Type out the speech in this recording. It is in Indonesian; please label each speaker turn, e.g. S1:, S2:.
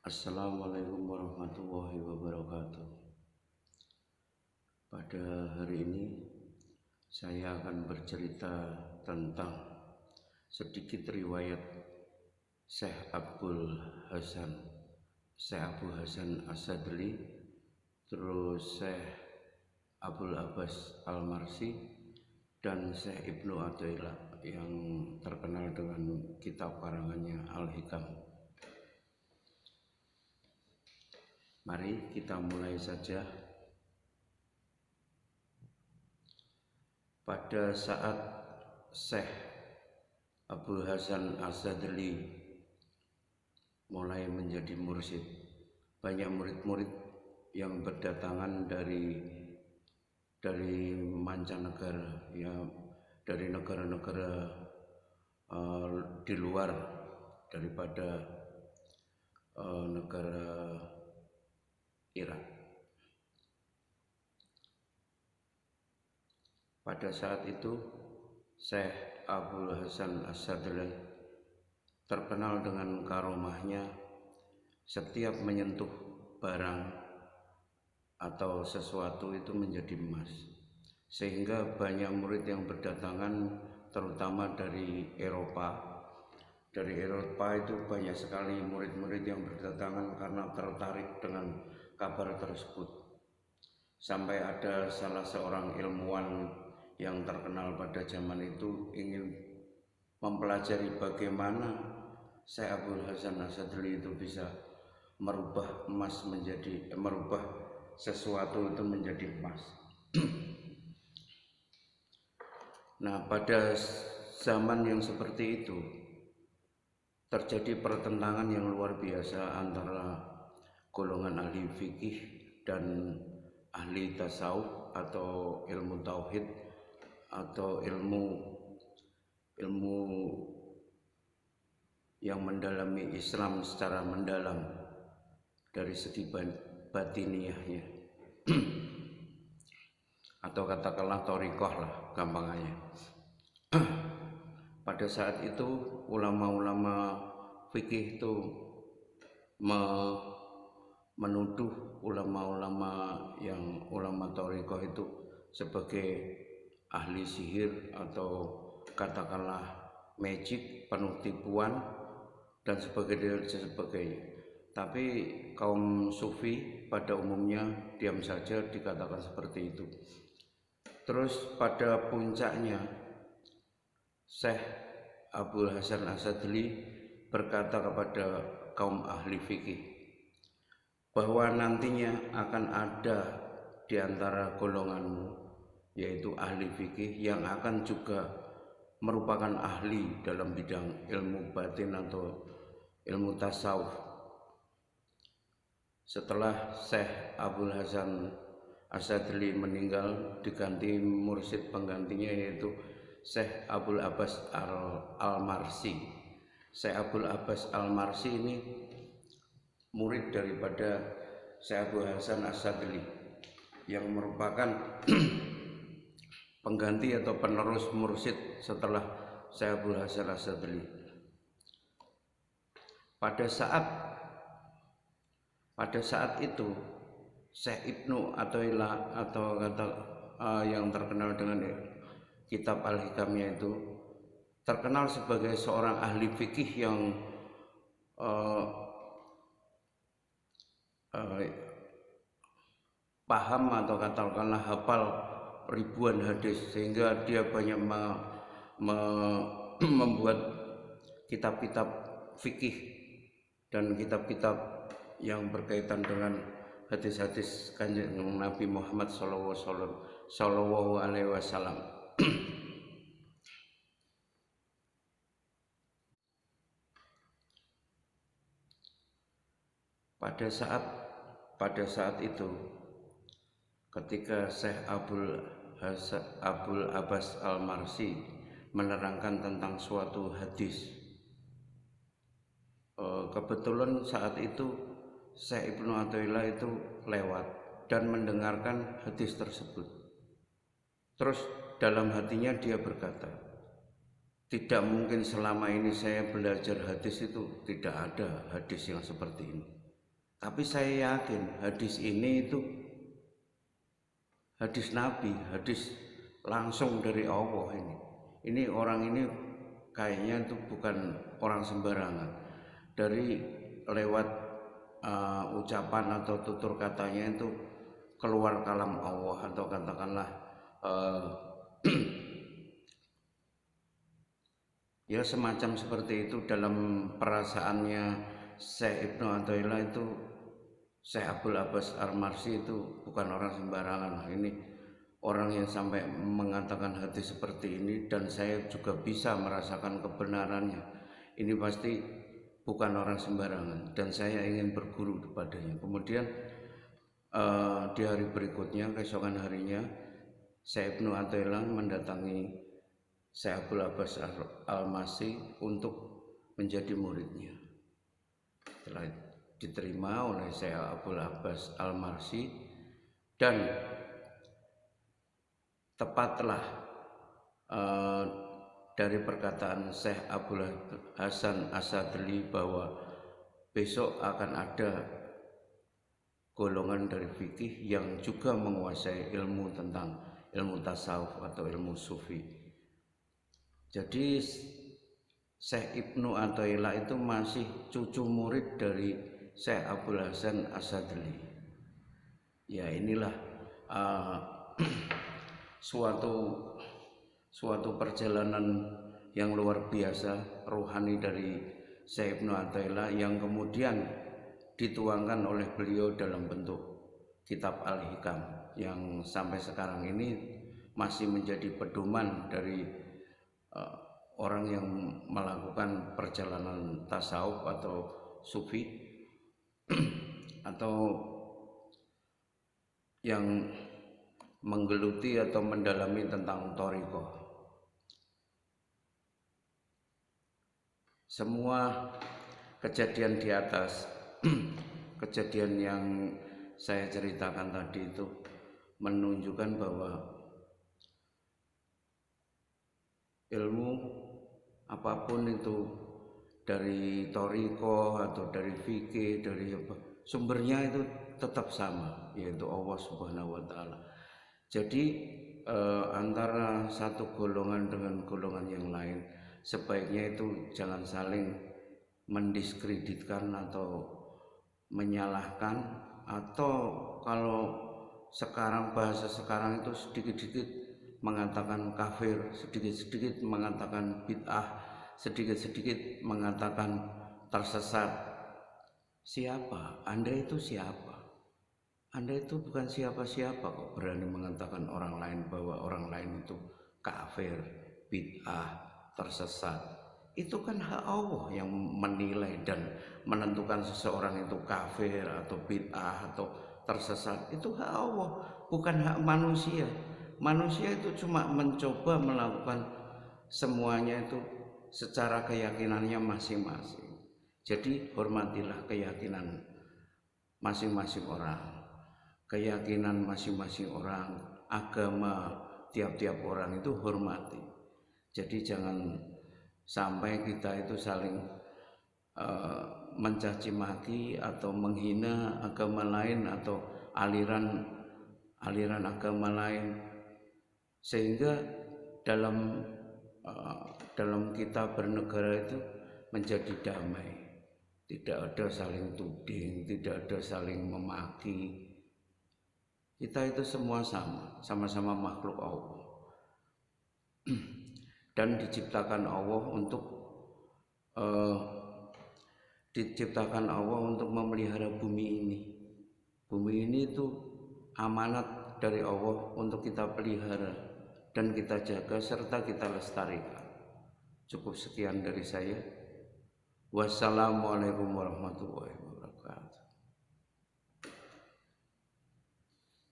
S1: Assalamualaikum warahmatullahi wabarakatuh. Pada hari ini saya akan bercerita tentang sedikit riwayat Syekh Abu Hasan Asyadzali, terus Syekh Abul Abbas Al-Marsi, dan Syekh Ibnu Athaillah yang terkenal dengan kitab karangannya Al-Hikam. Mari kita mulai saja. Pada saat Syekh Abu Hasan Asyadzali mulai menjadi mursyid, banyak murid-murid yang berdatangan dari mancanegara, ya, dari negara-negara di luar daripada negara Irak. Pada saat itu Syekh Abu Hasan Asyadzali terkenal dengan karomahnya. Setiap menyentuh barang atau sesuatu itu menjadi emas, sehingga banyak murid yang berdatangan, terutama dari Eropa. Dari Eropa itu banyak sekali murid-murid yang berdatangan karena tertarik dengan kabar tersebut. Sampai ada salah seorang ilmuwan yang terkenal pada zaman itu ingin mempelajari bagaimana Syekh Abu Hasan Asyadzali itu bisa merubah sesuatu itu menjadi emas. Nah, pada zaman yang seperti itu terjadi pertentangan yang luar biasa antara golongan ahli fikih dan ahli tasawuf atau ilmu tauhid atau ilmu yang mendalami Islam secara mendalam dari segi batiniahnya atau katakanlah thariqah lah gampangnya. Pada saat itu ulama-ulama fikih itu menuduh ulama-ulama yang ulama thariqah itu sebagai ahli sihir atau katakanlah magic, penuh tipuan dan sebagainya. Tapi kaum sufi pada umumnya diam saja dikatakan seperti itu. Terus pada puncaknya Syekh Abu Hasan Asyadzali berkata kepada kaum ahli fikih bahwa nantinya akan ada di antara golonganmu, yaitu ahli fikih, yang akan juga merupakan ahli dalam bidang ilmu batin atau ilmu tasawuf. Setelah Syekh Abu Hasan Asyadzali meninggal, diganti mursyid penggantinya yaitu Syekh Abul Abbas Al-Marsi. Syekh Abul Abbas Al-Marsi ini murid daripada Syekh Abu Hasan Asyadzali yang merupakan pengganti atau penerus mursyid setelah Syekh Abu Hasan Asyadzali. Pada saat itu Syekh Ibnu Athaillah atau yang terkenal dengan kitab Al-Hikamnya itu terkenal sebagai seorang ahli fikih yang paham atau katakanlah hafal ribuan hadis, sehingga dia banyak membuat kitab-kitab fikih dan kitab-kitab yang berkaitan dengan hadis-hadis Kanjeng Nabi Muhammad sallallahu alaihi wasallam. Pada saat itu ketika Syekh Abul Abbas Al-Marsi menerangkan tentang suatu hadis, kebetulan saat itu Syekh Ibnu Athaillah itu lewat dan mendengarkan hadis tersebut. Terus dalam hatinya dia berkata, tidak mungkin selama ini saya belajar hadis itu tidak ada hadis yang seperti ini. Tapi saya yakin hadis ini itu hadis Nabi, hadis langsung dari Allah ini. Ini orang ini kayaknya itu bukan orang sembarangan. Dari lewat ucapan atau tutur katanya itu keluar kalam Allah, atau katakanlah ya semacam seperti itu dalam perasaannya Syekh Ibnu Athaillah itu. Syekh Abdul Abbas Al-Marsi itu bukan orang sembarangan. Ini orang yang sampai mengatakan hadis seperti ini, dan saya juga bisa merasakan kebenarannya. Ini pasti bukan orang sembarangan, dan saya ingin berguru kepadanya. Kemudian di hari berikutnya, keesokan harinya, Syekh Ibnu Athaillah mendatangi Syekh Abdul Abbas Al-Marsi untuk menjadi muridnya. Setelah diterima oleh Syekh Abdul Abbas Al-Marsi, dan tepatlah dari perkataan Syekh Abdul Hasan Asadli bahwa besok akan ada golongan dari fikih yang juga menguasai ilmu tentang ilmu tasawuf atau ilmu sufi. Jadi Syekh Ibnu Athaillah itu masih cucu murid dari Syekh Abdul Hasan Asadli. Ya, inilah suatu perjalanan yang luar biasa rohani dari Syekh Ibnu Athaillah, yang kemudian dituangkan oleh beliau dalam bentuk kitab Al-Hikam, yang sampai sekarang ini masih menjadi pedoman dari orang yang melakukan perjalanan tasawuf atau sufi, atau yang menggeluti atau mendalami tentang thariqah. Semua kejadian di atas kejadian yang saya ceritakan tadi itu menunjukkan bahwa ilmu apapun itu, dari thariqah atau dari fikih, dari apa, sumbernya itu tetap sama, yaitu Allah Subhanahu wa taala. Jadi antara satu golongan dengan golongan yang lain sebaiknya itu jangan saling mendiskreditkan atau menyalahkan, atau kalau sekarang bahasa sekarang itu sedikit-sedikit mengatakan kafir, sedikit-sedikit mengatakan bid'ah, sedikit-sedikit mengatakan tersesat. Siapa? Anda itu siapa? Anda itu bukan siapa-siapa kok berani mengatakan orang lain bahwa orang lain itu kafir, bid'ah, tersesat. Itu kan hak Allah yang menilai dan menentukan seseorang itu kafir atau bid'ah atau tersesat. Itu hak Allah, bukan hak manusia. Manusia itu cuma mencoba melakukan semuanya itu secara keyakinannya masing-masing. Jadi hormatilah keyakinan masing-masing orang, keyakinan masing-masing orang, agama tiap-tiap orang itu hormati. Jadi jangan sampai kita itu saling mencaci maki atau menghina agama lain atau aliran agama lain, sehingga dalam kita bernegara itu menjadi damai. Tidak ada saling tuding, tidak ada saling memaki. Kita itu semua sama-sama makhluk Allah. Dan diciptakan Allah untuk memelihara bumi ini. Bumi ini itu amanat dari Allah untuk kita pelihara dan kita jaga serta kita lestarikan. Cukup sekian dari saya. Wassalamualaikum warahmatullahi wabarakatuh.